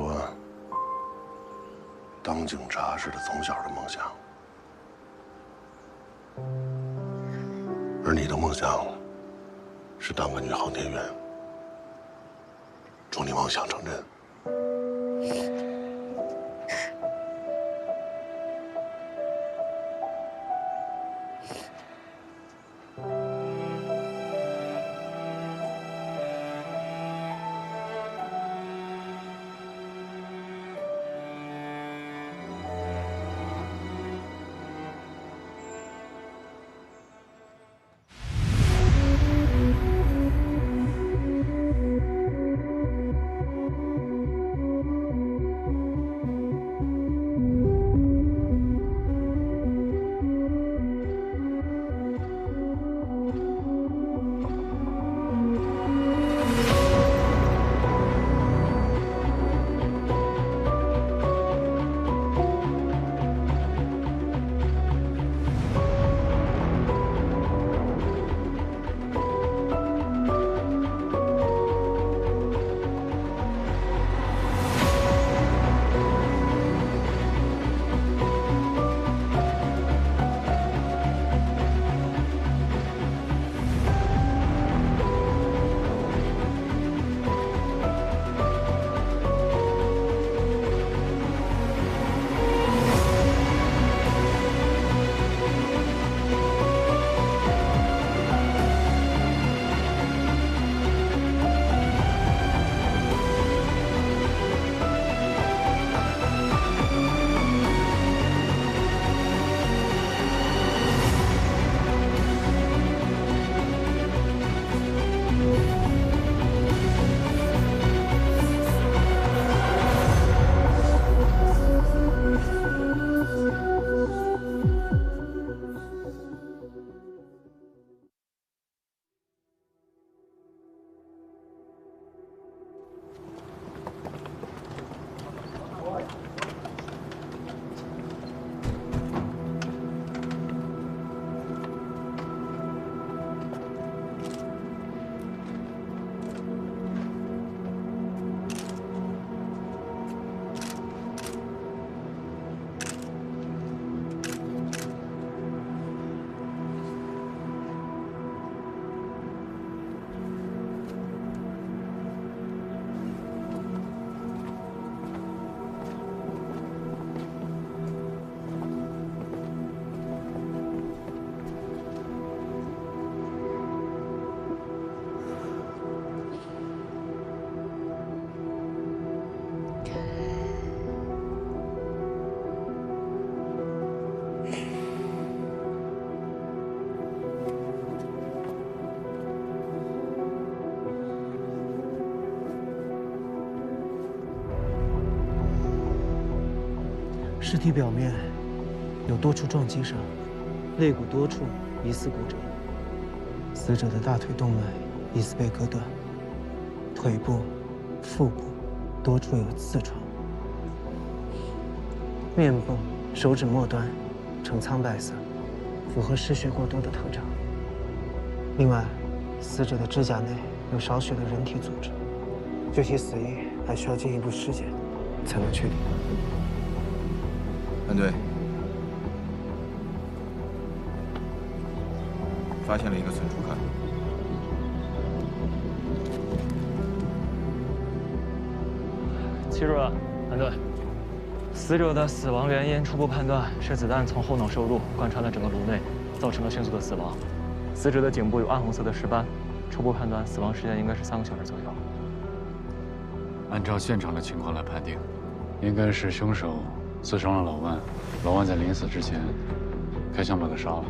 说，当警察是他从小的梦想，而你的梦想是当个女航天员。祝你梦想成真。尸体表面有多处撞击伤，肋骨多处疑似骨折。死者的大腿动脉疑似被割断，腿部、腹部多处有刺创，面部、手指末端呈苍白色，符合失血过多的特征。另外，死者的指甲内有少许的人体组织，具体死因还需要进一步尸检才能确定。 安队，发现了一个存储卡。记住了，安队。死者的死亡原因初步判断是子弹从后脑受入，贯穿了整个颅内，造成了迅速的死亡。死者的颈部有暗红色的尸斑，初步判断死亡时间应该是3个小时左右。按照现场的情况来判定，应该是凶手 刺伤了老万，老万在临死之前开枪把他杀了。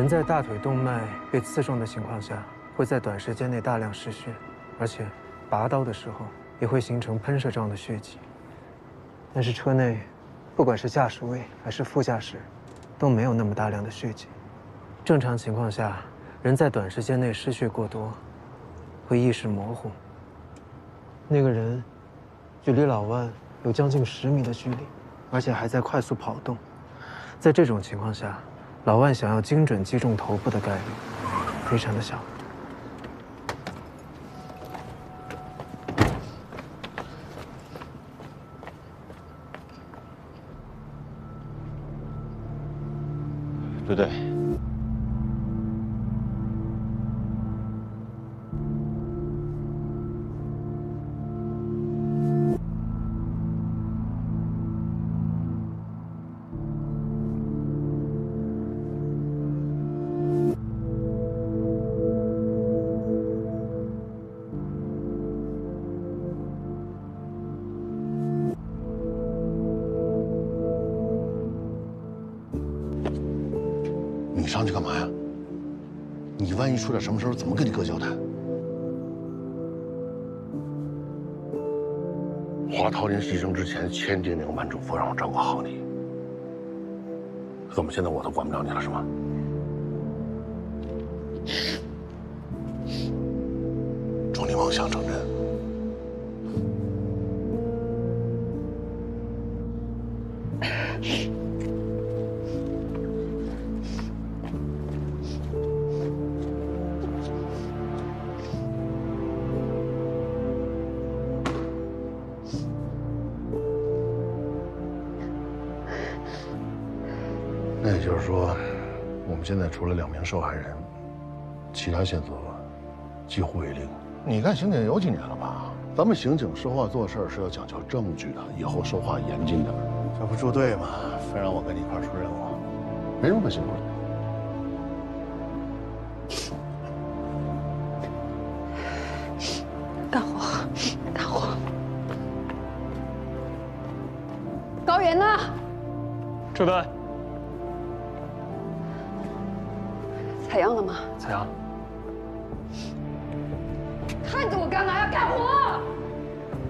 人在大腿动脉被刺中的情况下，会在短时间内大量失血，而且拔刀的时候也会形成喷射状的血迹。但是车内，不管是驾驶位还是副驾驶，都没有那么大量的血迹。正常情况下，人在短时间内失血过多，会意识模糊。那个人距离老万有将近10米的距离，而且还在快速跑动。在这种情况下，老万想要精准击中头部的概率非常的小。对对。你上去干嘛呀？你万一出点什么事儿，怎么跟你哥交代？华涛临牺牲之前千叮咛万嘱咐，让我照顾好你。怎么现在我都管不了你了，是吗？祝你梦想成真。那也就是说，我们现在除了2名受害人，其他线索几乎为零。你干刑警有几年了吧？咱们刑警说话做事是要讲究证据的，以后说话严谨点。这不住队吗？非让我跟你一块出任务，没什么可辛苦的。干活，干活。高原呢？车队。采样了吗？采样。看着我干嘛呀？干活！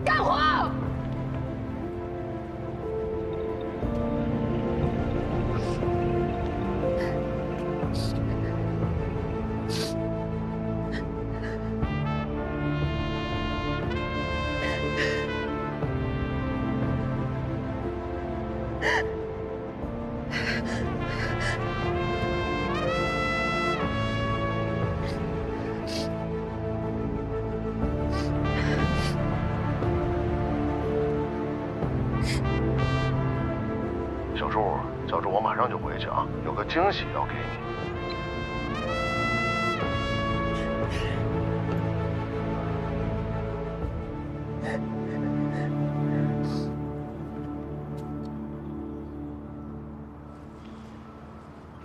干活！小朱，叫着我马上就回去啊，有个惊喜要给你。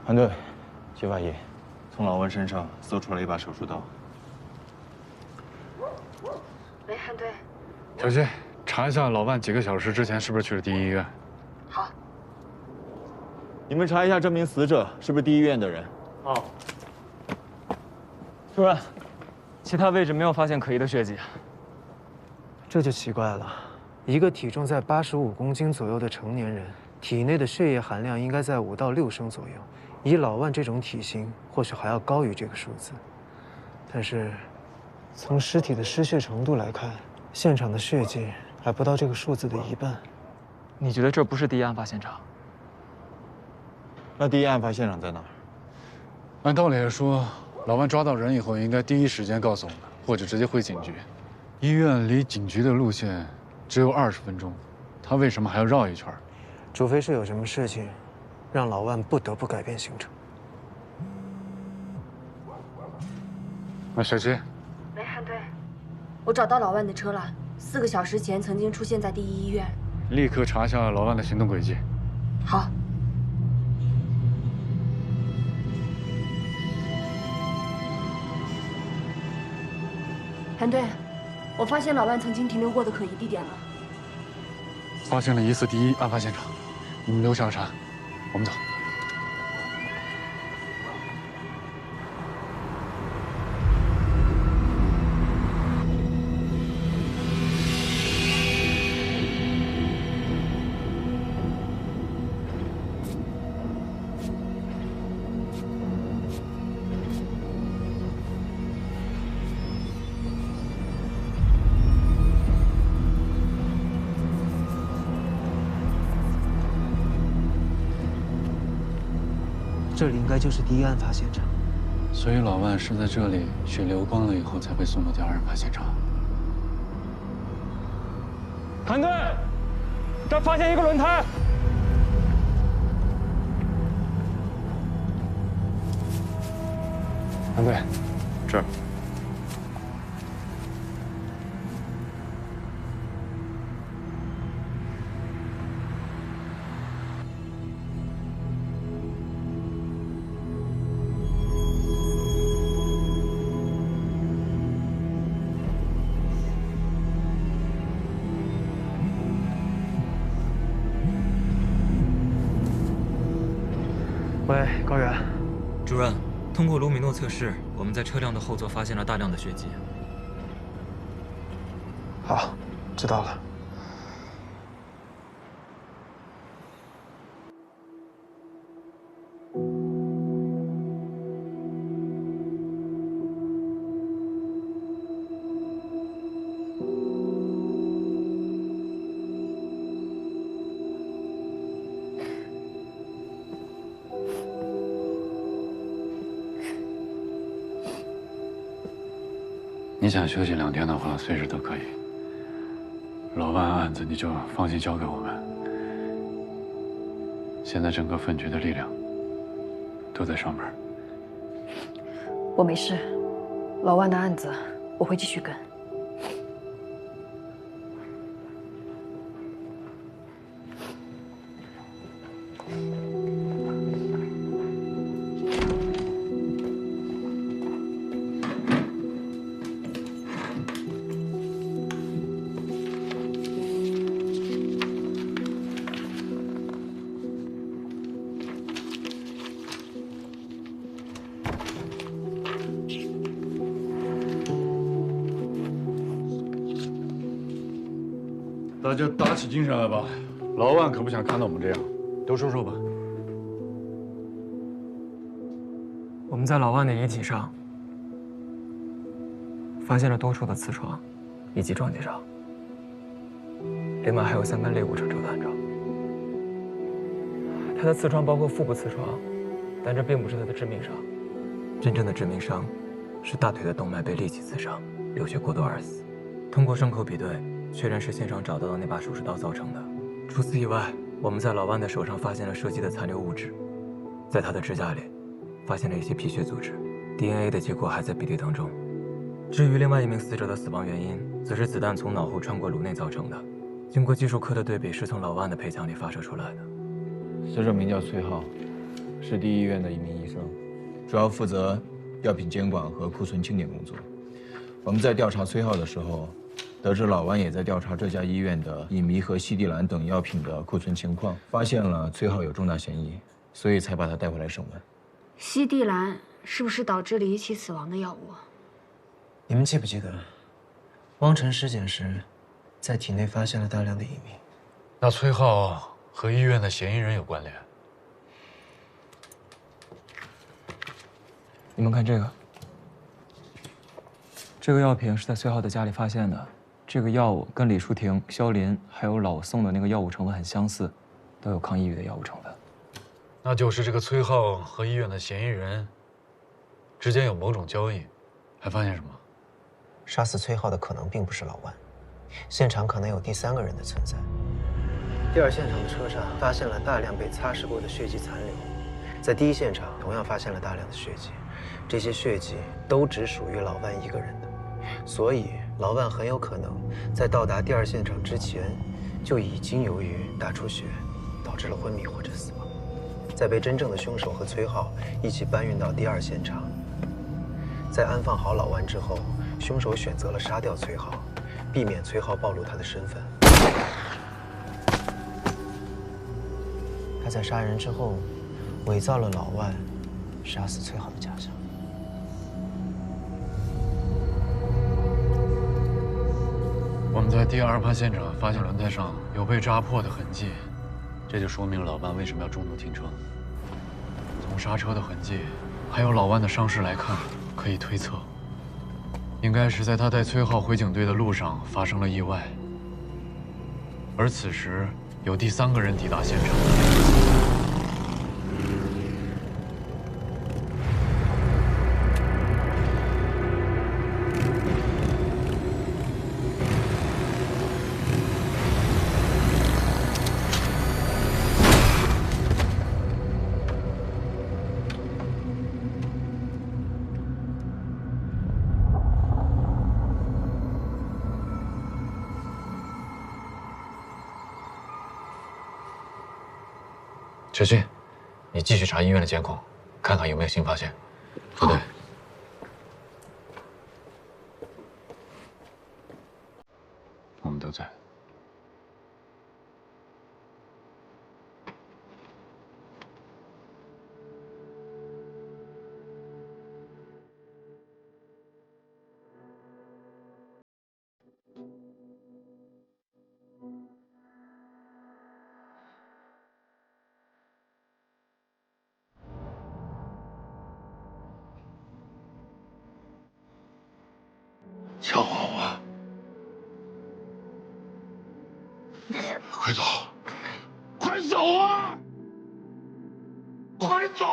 韩队，揭发一，从老万身上搜出来一把手术刀。喂，韩队。小谢，查一下老万几个小时之前是不是去了第一医院？好。你们查一下这名死者是不是第一医院的人？哦。主任，其他位置没有发现可疑的血迹。这就奇怪了，一个体重在85公斤左右的成年人，体内的血液含量应该在5到6升左右。以老万这种体型，或许还要高于这个数字。但是，从尸体的失血程度来看，现场的血迹还不到这个数字的1半。你觉得这不是第一案发现场？那第一案发现场在哪儿？按道理来说，老万抓到人以后，应该第一时间告诉我们，或者直接回警局。医院离警局的路线只有20分钟，他为什么还要绕一圈？除非是有什么事情，让老万不得不改变行程。那小谢，喂，韩队，我找到老万的车了，4个小时前曾经出现在第一医院。立刻查一下老万的行动轨迹。好。韩队，我发现老万曾经停留过的可疑地点了。发现了疑似第一案发现场，你们留下了查，我们走。这里应该就是第一案发现场。所以老万是在这里血流光了以后才被送到第2案发现场。团队，这儿发现一个轮胎。团队，这儿。喂，高原。主任，通过卢米诺测试，我们在车辆的后座发现了大量的血迹。好，知道了。你想休息2天的话，随时都可以。老万案子你就放心交给我们。现在整个分局的力量都在上边。我没事，老万的案子我会继续跟。大家打起精神来吧，老万可不想看到我们这样。都说说吧。我们在老万的遗体上发现了多处的刺创以及撞击伤，另外还有3根肋骨成抽断症。他的刺创包括腹部刺创，但这并不是他的致命伤。真正的致命伤是大腿的动脉被利器刺伤，流血过多而死。通过伤口比对，确认是现场找到的那把手术刀造成的。除此以外，我们在老万的手上发现了射击的残留物质，在他的指甲里发现了一些皮屑组织 ，DNA 的结果还在比对当中。至于另外一名死者的死亡原因，则是子弹从脑后穿过颅内造成的。经过技术科的对比，是从老万的配枪里发射出来的。死者名叫崔浩，是第一医院的一名医生，主要负责药品监管和库存清点工作。我们在调查崔浩的时候，得知老万也在调查这家医院的乙醚和西地兰等药品的库存情况，发现了崔浩有重大嫌疑，所以才把他带回来审问。西地兰是不是导致离奇死亡的药物？你们记不记得，汪晨尸检时，在体内发现了大量的乙醚？那崔浩和医院的嫌疑人有关联？你们看这个，这个药品是在崔浩的家里发现的。这个药物跟李淑婷、肖林还有老宋的那个药物成分很相似，都有抗抑郁的药物成分。那就是这个崔浩和医院的嫌疑人之间有某种交易。还发现什么？杀死崔浩的可能并不是老万，现场可能有第3个人的存在。第2现场的车上发现了大量被擦拭过的血迹残留，在第1现场同样发现了大量的血迹，这些血迹都只属于老万一个人的，所以老万很有可能在到达第2现场之前，就已经由于大出血导致了昏迷或者死亡，再被真正的凶手和崔浩一起搬运到第2现场。在安放好老万之后，凶手选择了杀掉崔浩，避免崔浩暴露他的身份。他在杀人之后，伪造了老万杀死崔浩的假象。我们在第2发现场发现轮胎上有被扎破的痕迹，这就说明老万为什么要中途停车。从刹车的痕迹，还有老万的伤势来看，可以推测，应该是在他带崔浩回警队的路上发生了意外，而此时有第3个人抵达现场。学军，你继续查医院的监控，看看有没有新发现。副队，我们都在。小娃娃，快走，快走啊！快走！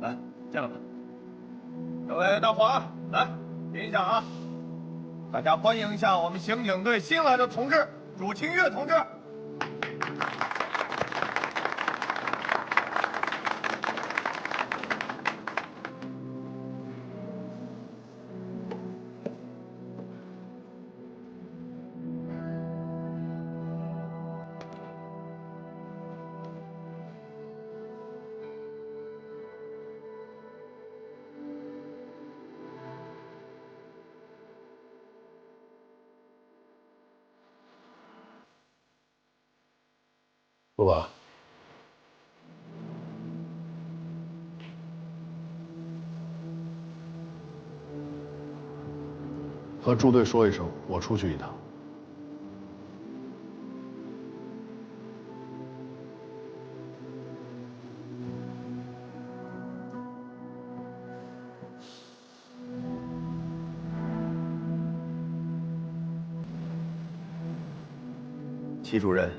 来，见了吧。各位大伙儿，来听一下啊！大家欢迎一下我们刑警队新来的同志朱清月同志。说吧。和朱队说一声，我出去一趟。齐主任，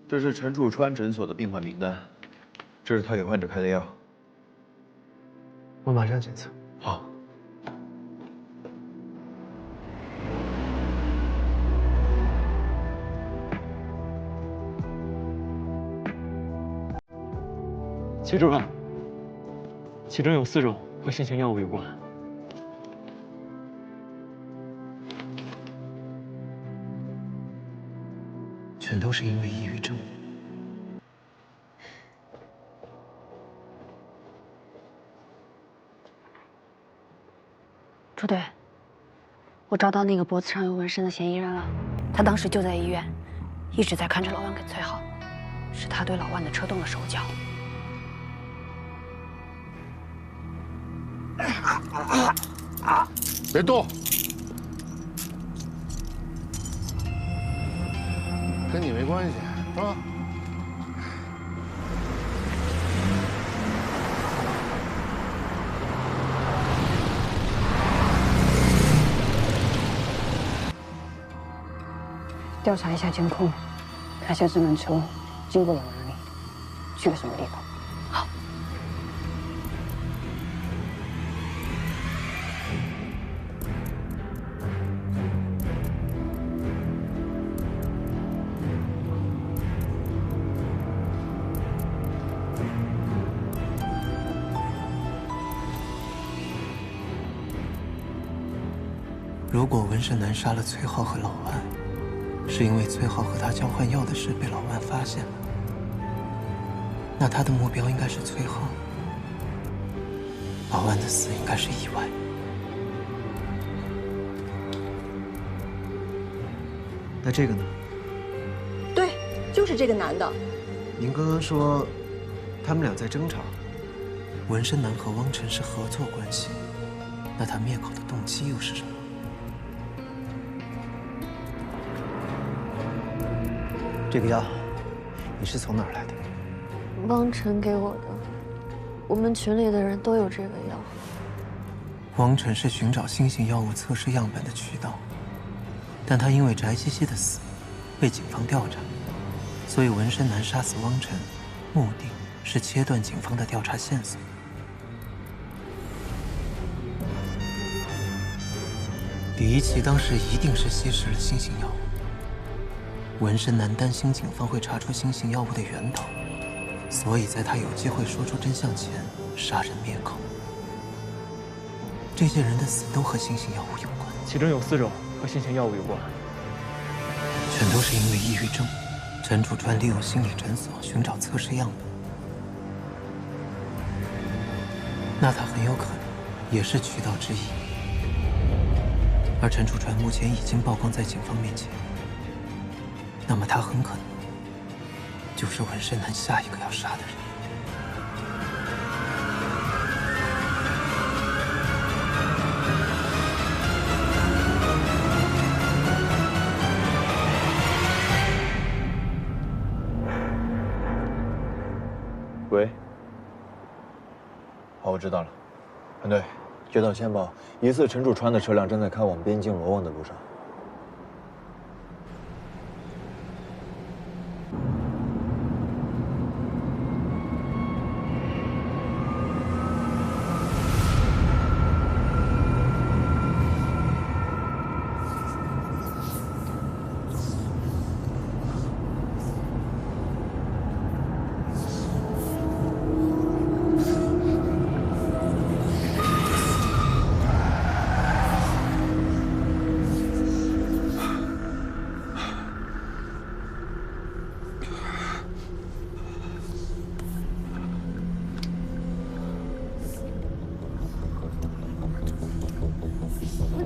这是陈树川诊所的病患名单，这是他给患者开的药。我马上检测。好。齐主任，其中有4种和新型药物有关。全都是因为抑郁症。朱队，我找到那个脖子上有纹身的嫌疑人了，他当时就在医院，一直在看着老万跟崔浩，是他对老万的车动了手脚。别动，跟你没关系，是吧？调查一下监控，看下这辆车经过了哪里，去了什么地方。好。如果纹身男杀了崔浩和老万，是因为崔浩和他交换药的事被老万发现了，那他的目标应该是崔浩，老万的死应该是意外。那这个呢？是这个男的。您刚刚说他们俩在争吵，纹身男和汪晨是合作关系，那他灭口的动机又是什么？这个药，你是从哪儿来的？汪晨给我的，我们群里的人都有这个药。汪晨是寻找新型药物测试样本的渠道，但他因为翟西西的死被警方调查，所以纹身男杀死汪晨，目的是切断警方的调查线索。李一奇当时一定是吸食了新型药物。纹身男担心警方会查出新型药物的源头，所以在他有机会说出真相前杀人灭口。这些人的死都和新型药物有关，其中有4种和新型药物有关，全都是因为抑郁症。陈楚川利用心理诊所寻找测试样本，那他很有可能也是渠道之一。而陈楚川目前已经曝光在警方面前，那么他很可能就是纹身男下一个要杀的人。喂。好，我知道了。团队，接到线报，疑似陈楚川的车辆正在开往边境罗旺的路上。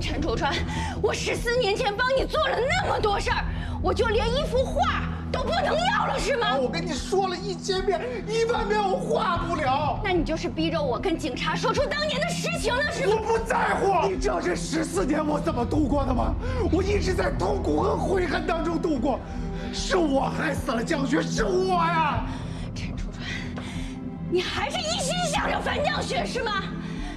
陈楚川，我14年前帮你做了那么多事儿，我就连一幅画都不能要了是吗？我跟你说了1000遍、10000遍，我画不了。那你就是逼着我跟警察说出当年的实情了是吗？我不在乎。你知道这14年我怎么度过的吗？我一直在痛苦和悔恨当中度过，是我害死了江雪，是我呀！陈楚川，你还是一心想着樊江雪是吗？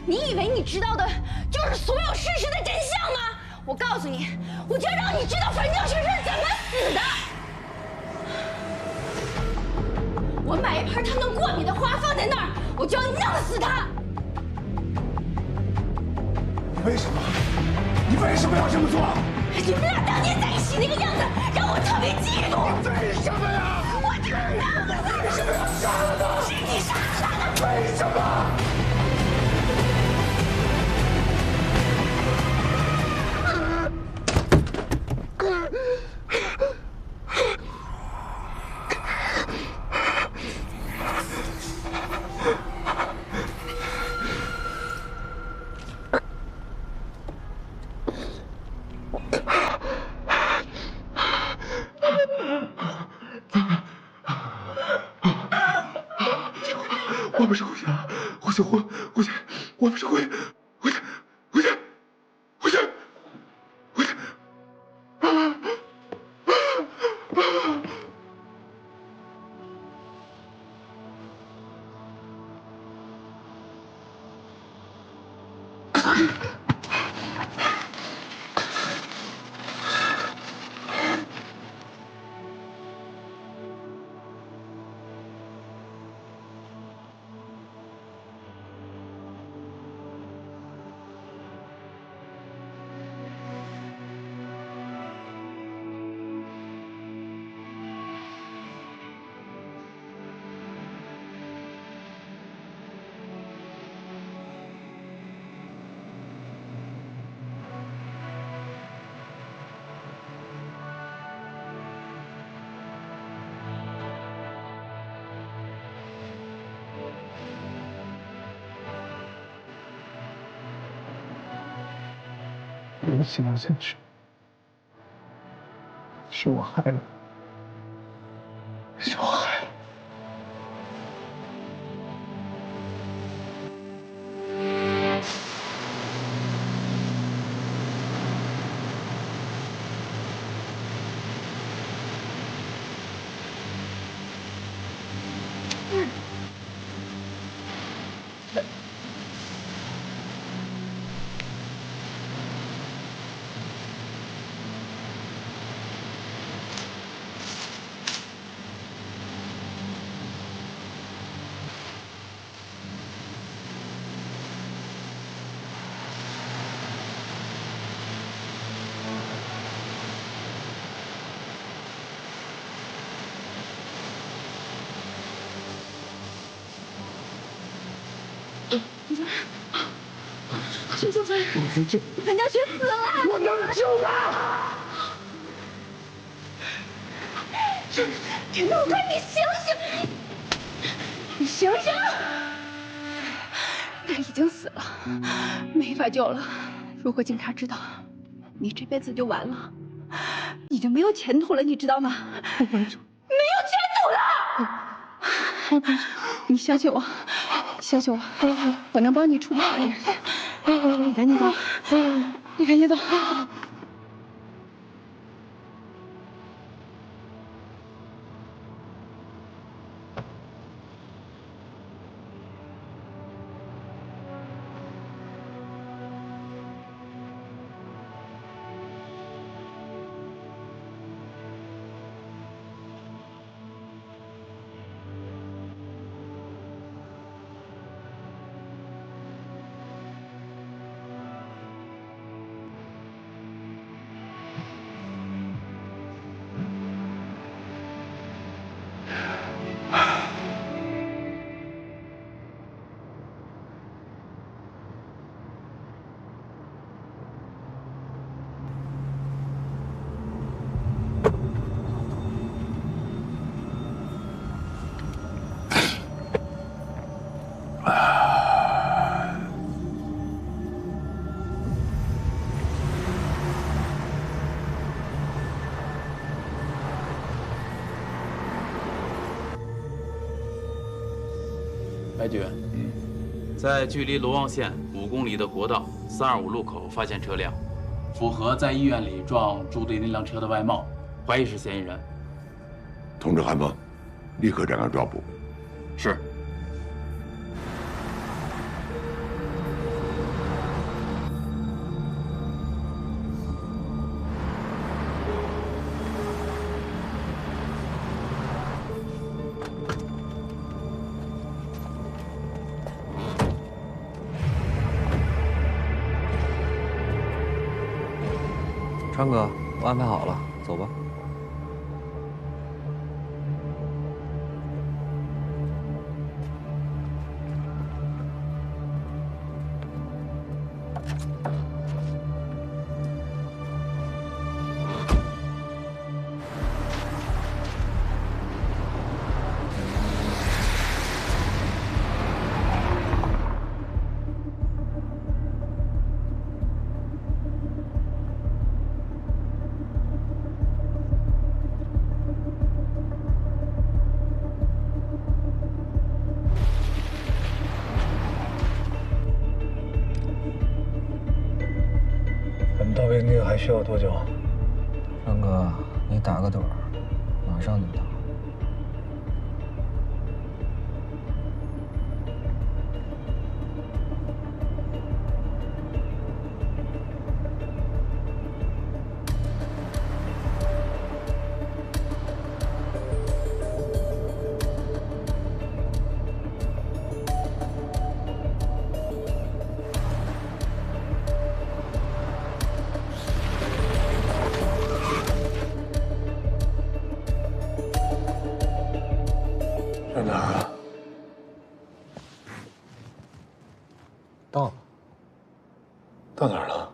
你以为你知道的就是所有事实的真相吗？我告诉你，我就让你知道樊江雪是怎么死的。我买一盆他能过敏的花放在那儿，我就要弄死他。为什么？你为什么要这么做？你们俩当年在一起那个样子，让我特别嫉妒。为什么呀？我知道。为什么要杀了他？是你杀的。为什么？我不是胡仙，我不是胡仙。联系到现实，是我害了。村，沈秀村，樊将雪死了！我能救他！陈道川，你醒醒！你醒醒！他已经死了，没法救了。如果警察知道，你这辈子就完了，你就没有前途了，你知道吗？没有前途了！你相信我，相信我，我能帮你除掉你。你赶紧走，你赶紧走。白局，在距离罗旺县5公里的国道325路口发现车辆，符合在医院里撞朱队那辆车的外貌，怀疑是嫌疑人。通知韩峰，立刻展开抓捕。是。川哥，我安排好了，走吧。到边境还需要多久？川哥，你打个盹儿，马上就到。在哪儿啊？到。到哪儿了？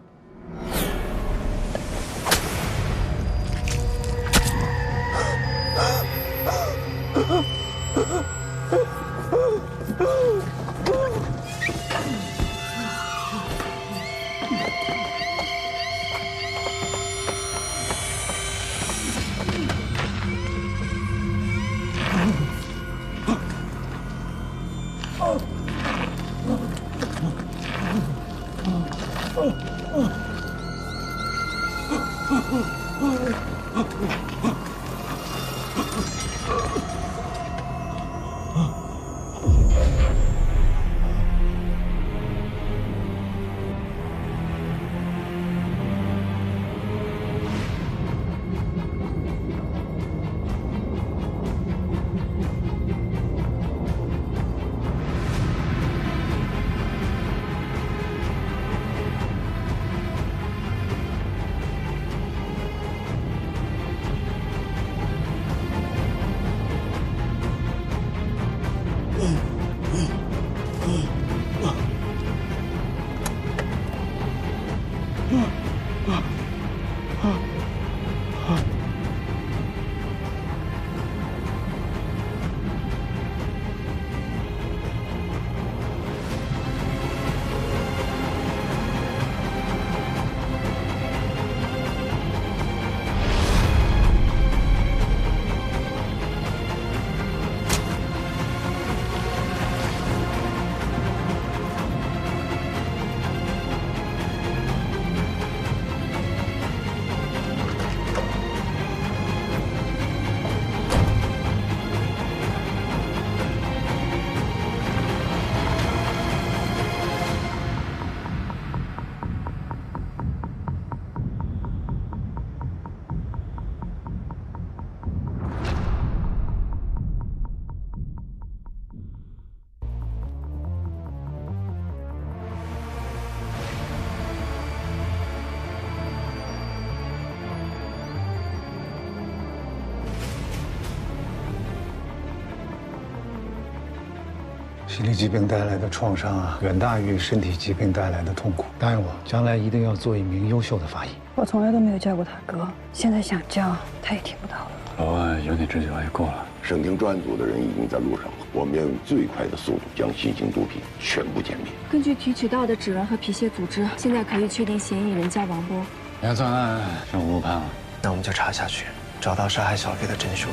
心理疾病带来的创伤啊，远大于身体疾病带来的痛苦。答应我，将来一定要做一名优秀的法医。我从来都没有叫过他哥，现在想叫他也听不到了。老万有你这句话也够了。省厅专案组的人已经在路上了，我们要用最快的速度将新型毒品全部歼灭。根据提取到的指纹和皮屑组织，现在可以确定嫌疑人叫王波。你看，作案上无误判了。那我们就查下去，找到杀害小飞的真凶。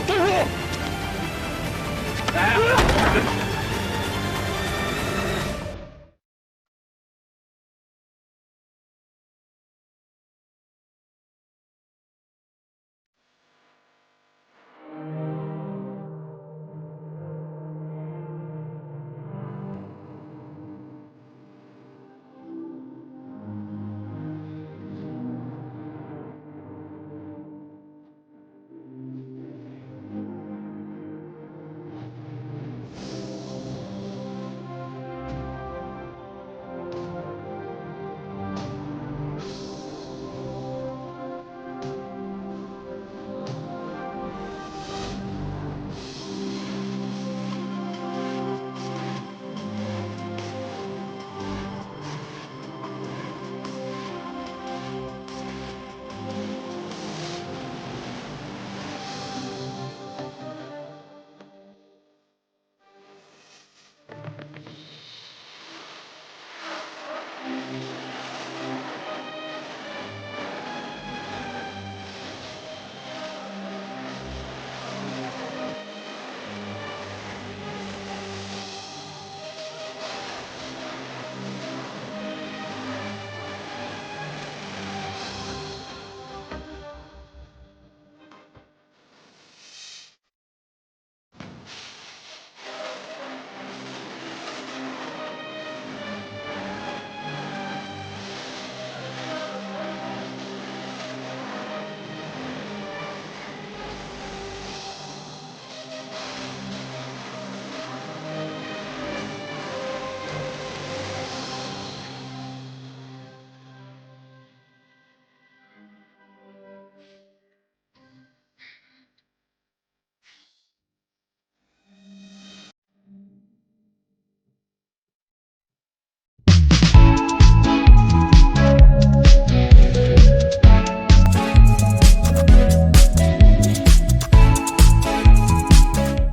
站住！